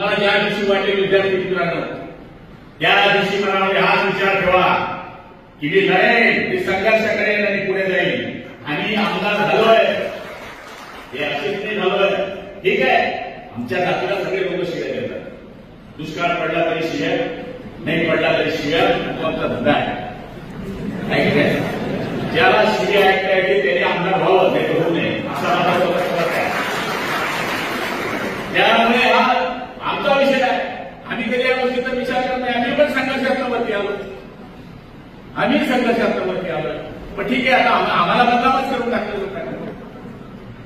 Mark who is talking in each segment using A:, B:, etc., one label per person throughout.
A: तुम्हाला ज्या दिवशी वाटेल विद्यार्थी मित्रांनो, त्या दिवशी मनामध्ये हाच विचार ठेवा की मी लढेल, मी संघर्ष करेन आणि पुढे जाईल. आणि आमदार झालोय, हे अशीच नाही झालोय. ठीक आहे, आमच्या जातीला सगळे लोक शिव्या देतात. दुष्काळ पडला तरी शिव्या, नाही पडला तरी शिव्या, तो आमचा धंदा आहे. ज्याला शिव्या ऐकता येते त्याने आमदार व्हावं, नाही तर होऊ नये, असा माझा फरक आहे. त्यामुळे हा आमचा विषय आहे. आम्ही कधी या गोष्टीचा विचार करत नाही. आम्ही पण संघर्षात्मक आलो, आम्ही संघर्षात्मक आलोय. पण ठीक आहे, आता आम्हाला बदनामच करून टाकलं होतं.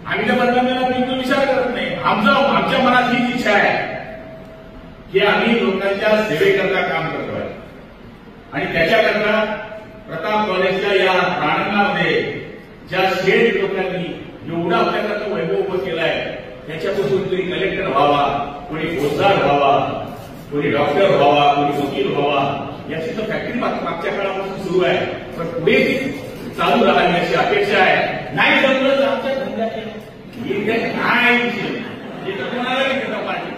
A: आम्ही त्या बदनामीला बिलकुल विचार करत नाही. आमच्या मनात हीच इच्छा आहे की आम्ही लोकांच्या सेवेकरता काम करतोय. आणि त्याच्याकरता प्रताप कॉलेजच्या या प्रांगणामध्ये ज्या शेड लोकांनी एवढा आपल्याकरता वैभव उभं केलाय, त्याच्यापासून कोणी कलेक्टर व्हावा, कोणी फौजदार व्हावा, कोणी डॉक्टर व्हावा, कोणी वकील व्हावा, याची तर फॅक्टरी मागच्या काळापासून सुरू आहे. पण पुढे चालू राहावी अशी अपेक्षा आहे. नाही जमलं तर आमच्या धंद्यात काय कोणाला पाहिजे